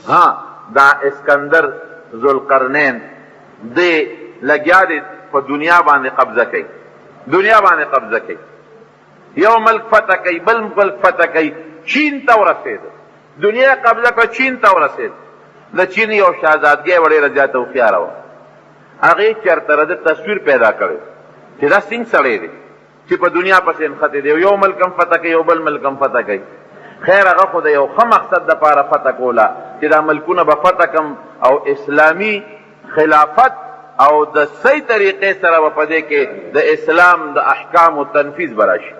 ها دا اسکندر ذوالقرنین دی لګیا دی په دنیا باندې قبضه کوي، دنیا باندې قبضه کوي، یو ملک فتح کوي، بل ملک فتح کوي، چین ته ورسېد، دنیا قبضه کړه، چین ته ورسېد. د چین یو شهزادګۍ ډېره زیاته هوښیاره وه، هغې چېرته د تصویر پیدا کړی چې دا څنګه سړی دی چې په دنیا پسې نښتی دی، یو ملک هم فتح کوي، یو بل ملک هم فتح کوي. خیر هغه خو د یو ښه مقصد دپاره فتح کوله چې دا ملکونه به فتح کم او اسلامي خلافت او د صحیح طریقې سره به په دې کې د اسلام د احکامو تنفیذ به راشي.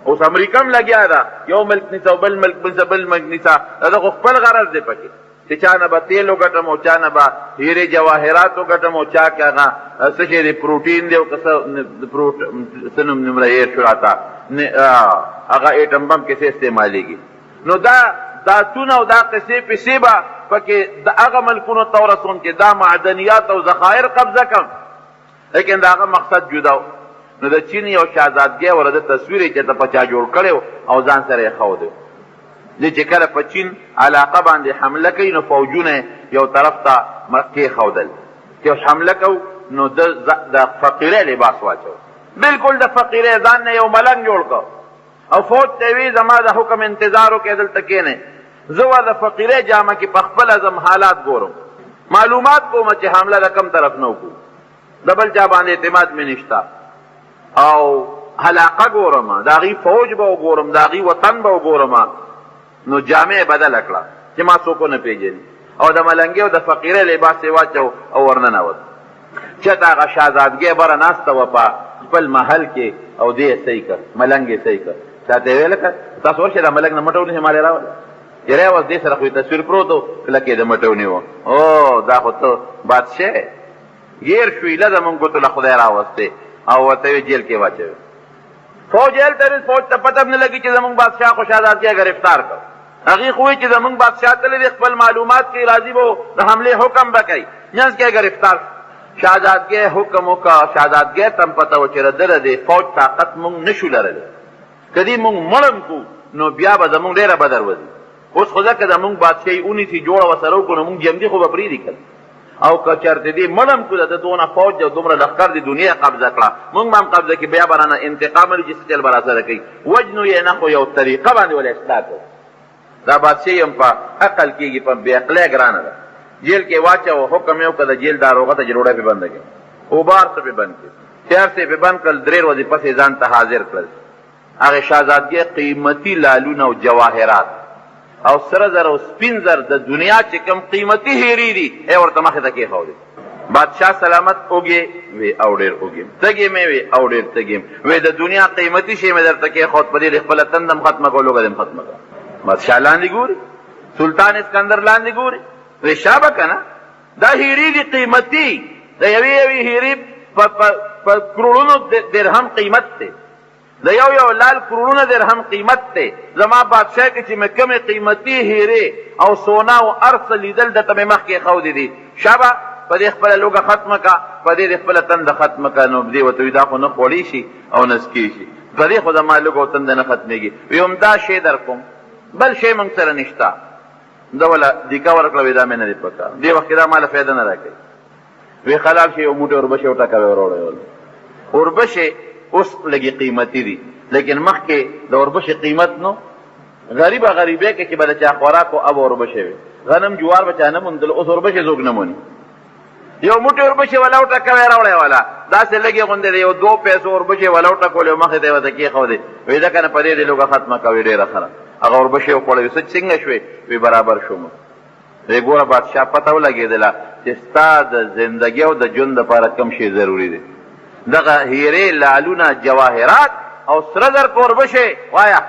اوس امریکا هم لګیا ده، یو ملک نیسه او بل ملک بل ملک نیسه، دا خو خپل غرض دی پکې چې چا نه به تیل وګټم او چا نه به هیرې جواهرات وګټم او چا کې هغه څه شی دی پروټین دی او که څه نوم نمره هېر شو راته هغه ایټم بم کیسې استعمالیږي. نو دا داتونه او دا قصې پسې به پکې د هغه ملکونو ته ورسون چې دا معدنیات او ذخایر قبضه کم، لیکن د هغه مقصد جدا و. نو د چین یو شهزادګۍ ور د تصویر یې چېرته په چا جوړ کړی او ځان سره یې ښودی. دې چې کله په چین علاقه باندې حمله کوي نو فوجونه یو طرف ته کېښودل، چې حمله کوو نو د فقیرۍ لباس واچو، بلکل د فقیرۍ ځان نه یو ملنګ جوړ کړ او فوج ته وی زما د حکم انتظار وکړئ دلته کښېنئ، زه به د فقیرۍ جامه کې په خپله ځم حالات ګورم، معلومات کوم چې حمله د کم طرف نه وکړو، د بل چا باندې اعتماد مې نشته، او علاقه ګورم، د هغې فوج به وګورم، د هغې وطن به وګورم. نو جامع بدله کړه چې ما څوک ونه پېژني او د ملنګۍ او د فقیرۍ لباس یې واچو او ورننوت. چېرته هغه شهزادګۍ بره ناسته وه په خپل محل کې او دې یې صحیح کړ، ملنګ یې صحیح کړ. چاته یې ویل که تاسو ورشئ دا ملنګ نه مټه ونیسئ ما لې راوله، چې راوست دې سره خو یې تصویر پروت و، کلک یې د مټه ونیوه. او دا خو ته بادشاه یې، ګیر شویله زمونږ ګوتو له خدای راوستې او ورته یې جیل کې واچوې. فوج هلته فوج ته پته نه لګي چې زمونږ بادشاه خو شهزادګۍ ګرفتار کړ. هغې خو وایي چې زمونږ بادشاه تللی دی، خپل معلومات کې راضي به د حملې حکم به کوي، منځ کې ګرفتار. شهزادګۍ حکم وکړه، شهزادګۍ ته هم پته وه چې د دې فوج طاقت مونږ نشو لرلی، که دې مونږ مړم کړو نو بیا به زمونږ ډېره بدر وځي. اوس خو ځکه زمونږ بادشاهي ونیسي جوړه ورسره وکړو نو مونږ جمدي خو به پرېږدي که او که چېرته دې مړم کړو د دونه فوج او دومره لښکر د دنیا قبضه کړه، مونږ به هم قبضه کړي، بیا به رانه انتقام لري چې څه چل به راسره کوي، وجنو یې نه خو یو طریقه باندې ولې اصلاح کړو. دا بادشاهي هم په عقل کېږي، په بې عقلۍ ګرانه ده. جیل کې واچوه، حکم یې وکړه د جیل داروغه ته چې روډۍ پې بنده کړي، اوبار څه پې بند کړي، تیار څه پې بند کړل، 3 ورځې پسې ځان ته حاضر کړل. هغې شهزادګۍ قیمتي لالونه او جواهرات او سره زر او سپین زر د دنیا چې کوم قیمتي هیرې دي ای ورته مخې ته کېښودې. بادشاه سلامت اوږې وی او ډېر اوږې، تږې مې وی او ډېر تږې وی، د دنیا قیمتي شی مې درته کېښود، په دې خپله تندم ختمه کړه، لوږه دې هم ختمه کړه. بادشاه لاندې ګوري، سلطان اسکندر لاندې ګوري، وی شابه که نه دا هیرې دي قیمتي، د یوې یوې هیرې په کروړونو درهم قیمت دی، د یو لال کروڑونه درهم قیمت دی. زما بادشاه کې چې مې کمې قیمتي هیرې او سونا او ارڅ لیدل درته مې مخکې ښودې دي، شابه په دې خپله لوږه ختمه که، په دې خپله تنده ختمه که. نو دې ورته وي دا خو نه خوړی شي او نه څکې شي، په دې خو زما لوږه او تنده نه ختمېږي. وي همدا شی در کوم، بل شی موږ سره نشته. ده وله دیکه ورکړه، وي دا مې نه دی پکار، دې وخت کې دا ماله فایده نه راکوي. وی خلال شي یو موټی اوربشې وټکوي وروړی. اوربشې اوس لږې قیمتي دي، لیکن مخکې د اوربشې قیمت نو غریبه غریبۍ کې چې به د چا خوراک و اب اوربشې وي، غنم جوار به چا نه موندل، اوس اوربشې څوک نه موني. یو موټی اوربشې وله وټکوی راوړی والا داسې لږې غوندې د یو 2 پیسو اوربشې وله وټکولې مخې ته یې ورته کېښودې، وایي ده که نه په دې دې لوږه ختمه کوي ډېره ښه ده. هغه اوربشې وخوړوي، څه څنګه شوې؟ وی برابر شوم. وی ګوره بادشاه پته ولګېدله چې ستا د زندګۍ او د ژوند دپاره کوم شی ضروري دی. دغه هیرې لالونه جواهرات او سره زر په اوربشې وایه،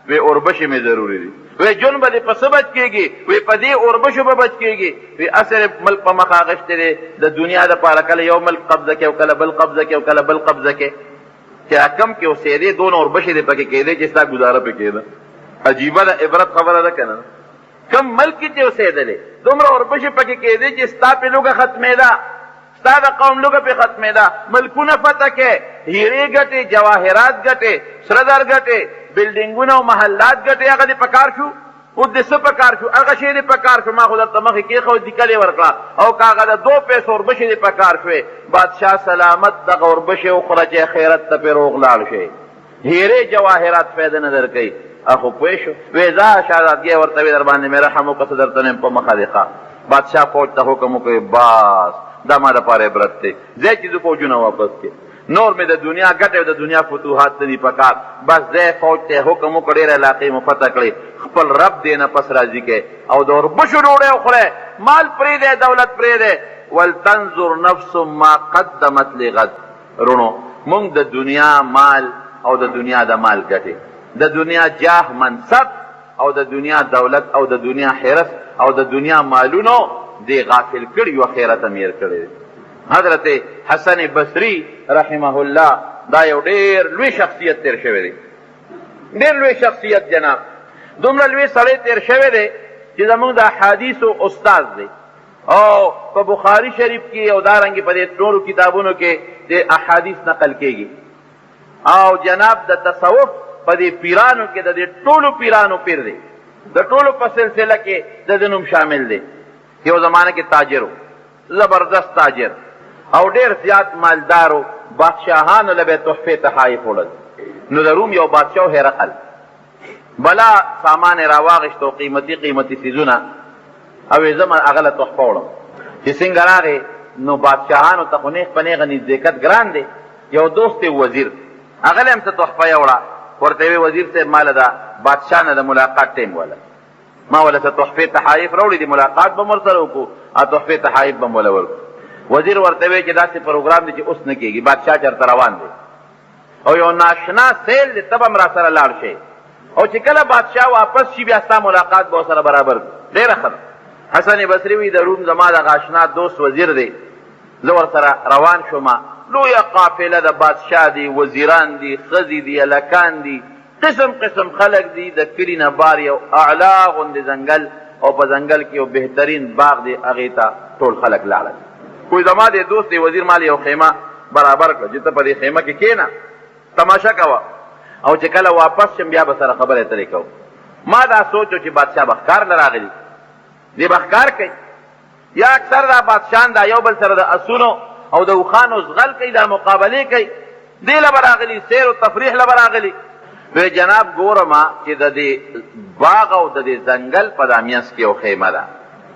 وی اوربشې مې ضروري دي. وی ژوند به دې په څه بچ کېږي؟ وی په دې اوربشو به بچ کېږي. وی اصل ملک په مخ اخیستی دی د دنیا دپاره، کله یو ملک قبضه کې او کله بل قبضه کې او کله بل قبضه کې، چې حکم کې اوسېدې دونه اوربشې دې پکې کېدې چې ستا ګزاره پې کېده. عجیبه ده، عبرت خبره ده که نه؟ کم ملک کې چې اوسېدلې دومره اوربشې پکې کېدې چې ستا پې لوږه ختمېده، ستا د قوم لوږه پې ختمېده، ملکونه فتح کې، هیرې ګټې، جواهرات ګټې، سره زر ګټې، بلډینګونه او محلات ګټې، هغه دې په کار شو؟ اوس دې څه پکار شو هغه شی دې پکار شو ما خو درته مخکې کېښود دیکلې ورکړه او که هغه د 2 پیسو وربشې دې پکار شوې بادشاه سلامت دغه وربشې وخوره چې خیرت ته پرې روغ لاړ شي هیرې جواهرات فایده نه درکوي اخو پوه شو وې ځه شهزادګۍ ورته وې در باندې مې رحم وکړه څه درته نه یم په مخه دې ښه بادشاه فوج ته حکم وکړي بس دا ما دپاره عبرت دی ځای چې زه فوجونه واپس کړي نور مې د دنیا ګټه او د دنیا فتوحات نه دي پکار بس ځای فوج ته حکم وکړ ډېرې علاقې مو فتح کړې خپل رب دې نه پس راضي کړې او د وربشو ډوډۍ وخورئ مال پرېږدی دولت پرېږدی ولتنظر نفس ما قدمت لغد رونو مونږ د دنیا مال او د دنیا د مال ګټې د دنیا جاه منصب او د دنیا دولت او د دنیا حرس او د دنیا مالونو دې غافل کړي او خیرت امیر کړي حضرت حسن بصری رحمه الله دا یو ډېر لوی شخصیت تیر شوی دی ډېر لوی شخصیت جناب دومره لوی سړی تیر شوی دی چې زموږ د احادیثو استاد دی او په بخاري شریف کې او دارنګې په دې ټولو کتابونو کې د احادیث نقل کېږي او جناب د تصوف په دې پیرانو کې د دې ټولو پیرانو پیر دی د ټولو په سلسله کې د ده نوم شامل دی یو زمانه کې تاجر و زبردست تاجر او ډېر زیات مالدارو بادشاهانو له به یې تحفې تحایف وړل نو د روم یو بادشاه هرقل بلا سامان یې راواغېشتو قیمتي قیمتي څیزونه او یې زه هغه له تحفه وړم چې څنګه راغې نو بادشاهانو ته خو نیغ په نیغه نزدېکت ګران دی یو دوست یې وزیر هغه له هم څه تحفه یې وړه ورته یې وزیر صاحب ما له د بادشاه نه د ملاقات ټیم وله ما وله څه تحفې تحایف راوړي دي ملاقات به م ورسره وکړو او تحفې تحایف به م وله ورکړو وزیر ورته وی چې داسې پروګرام دی چې اوس نه کېږي بادشاه چېرته روان دی او یو ناشنا سیل دی ته به م را سره لاړ شئ او چې کله بادشاه واپس شي بیا ستا ملاقات به ورسره برابر کړو ډېره ښه ده حسن بصري وی د روم زما دغه اشنا دوست وزیر دی زه ورسره روان شومه لویه قافله د بادشاه دی وزیران دي ښځې دي هلکان دي قسم قسم خلق دي د کلي نه بار یو اعلا غوندې ځنګل او په ځنګل کې یو بهترین باغ دی هغې ته ټول خلک لاړل کوئی زما دی دوست دی وزیر مال یو خیمه برابر کړه چې ته په دې خیمه کې کښېنه تماشه کوه او چې کله واپس شم بیا به سره خبرې اترې کوو ما دا سوچو چې بادشاه به ښکار نه راغلي دی به ښکار کوي یا اکثر دا بادشاهان دا یو بل سره د اسونو او د اوښانو زغل کوي دا مقابلې کوي دې له به راغلي سیر و تفریح له به راغلي وی جناب ګورمه چې د دې باغ او د دې ځنګل په دا منځ کې یو خیمه ده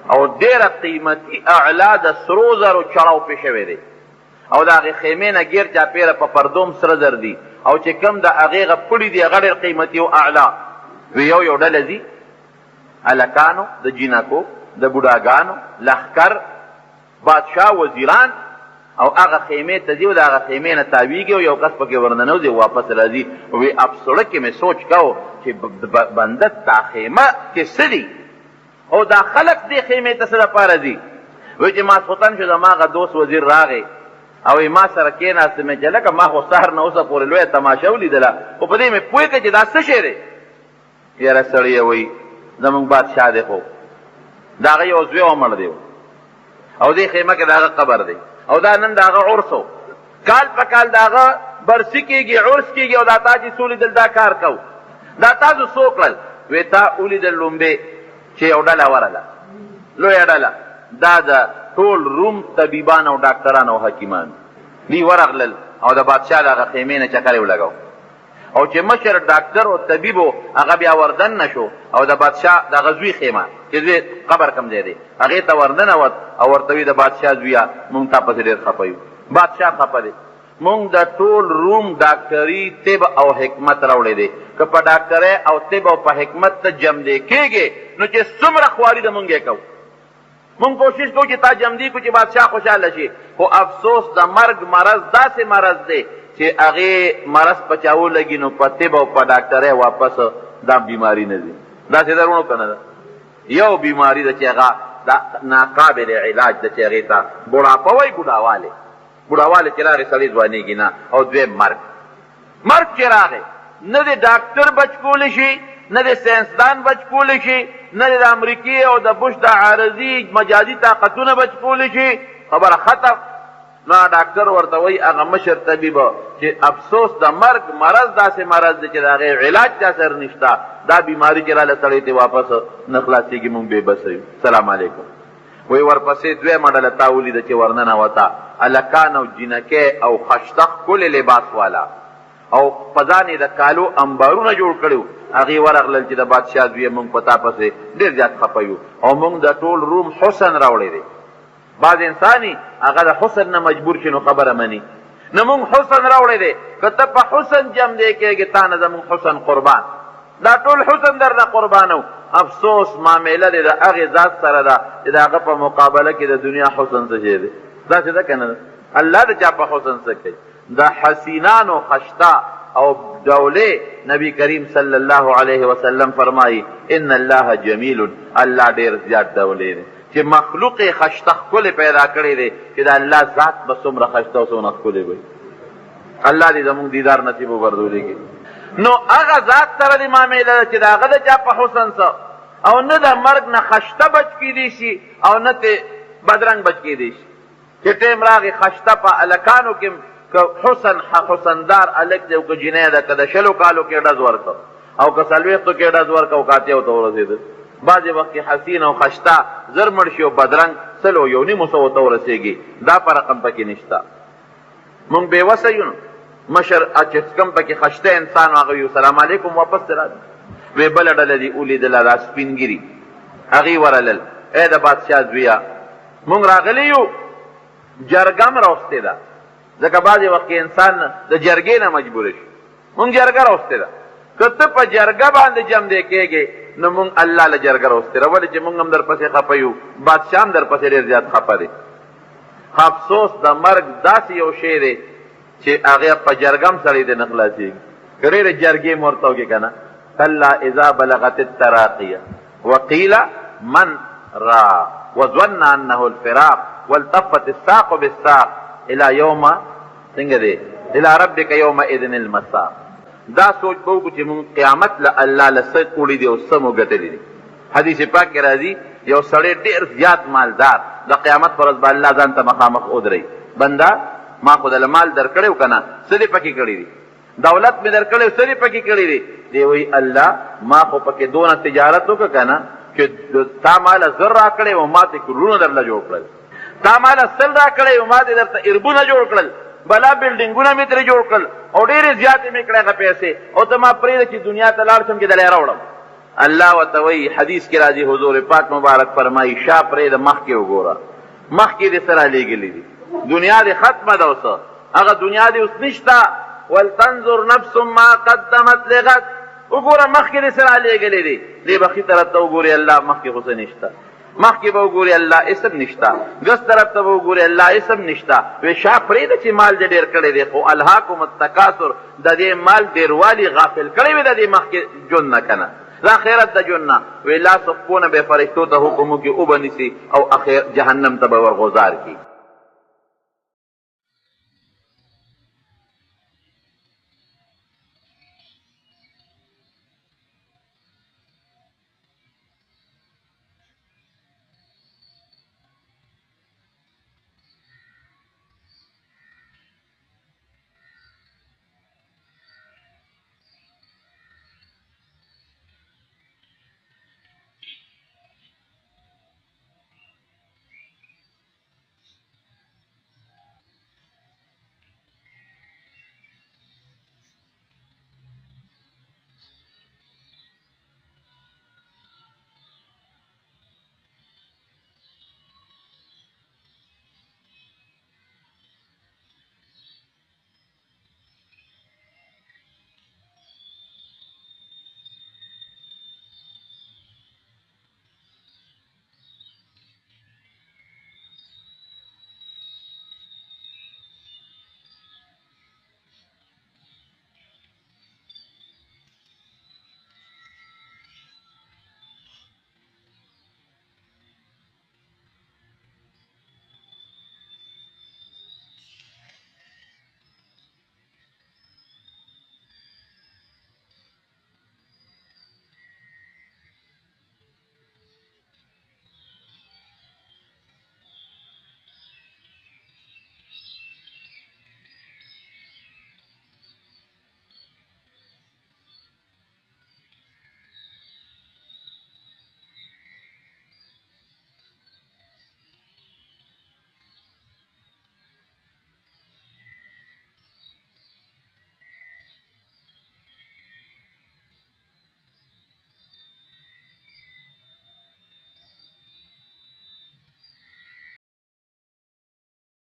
او ډېره قیمتي اعلا د سرو زرو چړاو پې شوی دی او د هغې خیمې نه ګیر چاپېره په پردوم سره زر دي او چې کوم د هغې هغه پړي دي هغه ډېر قیمتي او اعلا وی یو ډله ځي هلکانو د جینکو د بوډاګانو لښکر بادشاه وزیران او هغه خیمې ته ځي او د هغه خیمې نه تاویږي او یو کس پکې ورننوځي واپس راځي وی افسوړه کې مې سوچ کو چې بنده دا خیمه کې څه دي او دا خلق دې خیمې ته څه دپاره ځي وی چې ماسخوتن شو زما هغه دوست وزیر راغی او ما سره کېناستې مې چې لکه ما خو سهار نه اوسه پورې لویه تماشه ولیدله خو په دې مې پوه کړه چې دا څه شی دی یاره سړی وی زمونږ بادشاه دی خو د هغه یو زوی عمر دی او دې خیمه کې د هغه قبر دی او دا نن د هغه عرس و کال په کال د هغه برسي کېږي عرس کېږي او دا تا چې څو لیدل دا کار کو دا تاسو څو کړل وی تا ولیدل لومبې چې یو ډله ورله لویه ډله دا د ټول روم طبیبان او ډاکټران او حکیمان دی ورغلل او د بادشاه د هغه خیمې نه چکر یې ولګو او چې مشر ډاکټر او طبیب و هغه بیا وردن نه شو او د بادشاه د هغه زوی خیمه چې زوی قبر کم ځای دی هغې ته وردنوت او ورته وي د بادشاه زویه مونږ تا پسې ډېر خفه یو بادشاه خفه دی مونږ د ټول روم ډاکټري طب او حکمت راوړی دی که په ډاکټرۍ او طب او په حکمت ته جمدې کېږې نو چې څومره خواري د مونږ یې کوو مونږ کوشش کوو چې تا جمدي کړو چې بادشاه خوشحاله شي خو افسوس د مرګ مرض داسې مرض دی چې هغې مرض په چا ولګي نو په طب او په ډاکټرۍ واپس دا بیماري نه ځي داسې درونو که نه ده یو بیماري ده چې هغه دا ناقابل علاج ده چې هغې ته بوډاپه وایي بوډاوالی چې راغی سړی ځوانېږي نه او دویم مرګ چې راغی نه د ډاکټر بچ کولی شي نه د ساینسدان بچ کولی شي نه د امریکې او د بش د عارضي مجازي طاقتونه بچ کولی شي خبره ختم نو ډاکټر ورته وایي هغه مشر طبیب چې افسوس د مرګ مرض داسې مرض دی چې د هغې علاج چا سره نشته، دا بیماري چې راله سړی ته واپس نه خلاصېږي، موږ بې بسه یو. سلام علیکم. وی ورپسې دویمه ډله تا ولیده چې ورننوته هلکان او جینکۍ او خشته ښکلې لباس والا او په ځان یې د کالو انبارونه جوړ کړي وو. هغې ورغلل چې د بادشاه زویه موږ په تا پسې ډېر زیات خفه یو او موږ د ټول روم حسن راوړی دی. بعض انساني هغه د حسن نه مجبور شي نو خبره مني. نو موږ حسن راوړی دی، که ته په حسن جم دی کېږې تا نه زموږ حسن قربان، دا ټول حسن در نه قربانو. افسوس معامله دی د هغې ذات سره ده چې د هغه په مقابله کې د دنیا حسن څه شی دی. داسې ده که نه ده؟ الله د چا په حسن څه کوي؟ د حسینانو خشته او دولې نبی کریم صلی الله علیه وسلم فرمایي ان الله جمیل، الله ډېر زیات دولې دی چې مخلوق یې خشته ښکلې پیدا کړی دی چې د الله ذات به څومره خشته او څومره ښکلې وي. الله دې زموږ دیدار نصیب وګرځولیږي. نو هغه ذات سره دې معامله ده چې د هغه د چا په حسن څه او نه د مرګ نه خشته بچ کیدی شي او نه ته بدرنګ بچ کیدی شي. چې ټیم راغی خشته په هلکانو کې که حسندار هلک دی او که جینۍ ده که د 20 کالو کې ډز ورکړه او که 40 کې ډز ورکړه او که 80 ته ورسېده. بعضې وخت کې حسین او خشته زر مړ شي او بدرنګ 100 او 1.5 ته ورسېږي. دا په رقم پکې نشته. مونږ بېوسه یو نو مشر چې کوم پکې خشته انسان هغه یو سلام علیکم واپس ته راځي. وی بله ډله دې ولیدله دا سپینګیري، هغې ورلل ای د بادشاه زویه مونږ راغلی یو جرګه م راوستې ده، ځکه بعضې وخت کې انسان د جرګې نه مجبوره شي. مونږ جرګه راوستې ده، که ته په جرګه باندې جم دی کېږې نو مونږ الله له جرګه راوستې ده، ولې چې مونږ هم در پسې خفه یو، بادشاه هم در پسې ډېر زیات خفه دی. افسوس د مرګ داسې یو شی دی چې هغې په جرګه هم سړی دی نه خلاصېږي. که ډېرې جرګې م ورته وکړې که نه کلا اذا بلغت التراقیه وقیل من را وظن انه الفراق والتفت الساق بالساق الى یوم څنګه دی الى ربک یومئذ المساق. دا سوچ به وکړو چې مونږ قیامت له الله له څه کوړي دي او څه مو ګټلي دي. حدیث پاک کې راځي یو سړی ډېر زیات مالدار د قیامت پر ورځ به الله ځان ته مخامخ ودرئ، بنده ما خو دله مال در کړی و که نه څه دې پکې کړي دي، دولت مې در کړی و څه دې پکې کړي دي. دی وایي الله ما خو پکې دونه تجارت وکړه که نه چې تا ماله 1000 را کړی و ما ته کورونه درله جوړ کړل، تا ماله 100 را کړی و ما ته درته اربونه جوړ کړل، بلا بلډینګونه مې ترې جوړ کړل او ډېرې زیاتې مې کړې هغه پیسې او ته ما پرېږده چې دنیا ته لاړ شم چې دله یې راوړم. الله ورته وایي حدیث کې راځي حضور پاک مبارک فرمایي شا پرېږده مخکې وګوره، مخکې دې څه رالیږلي دي، دنیا دې ختمه ده اوس، هغه دنیا دې اوس نشته. ولتنظر نفس ما قدمت لغد، وګوره مخکې دې څه رالیږلي دي، دې بخي طرف ته وګورې الله مخکې خو څه نشته، مخکې به وګورې الله اسم نشته، ګس طرف ته به وګورې الله اسم نشته. وی شا پرېږده چې مال دې ډېر کړی دی، خو الهاکم التکاثر د دې مال ډېروالي غافل کړی وي د دې مخکې ژوند نه که نه د آخرت د ژوند نه. وی لا سقونه به فرشتو ته حکم وکړي اوبه نیسي او جهنم ته به ورغوزار کړي.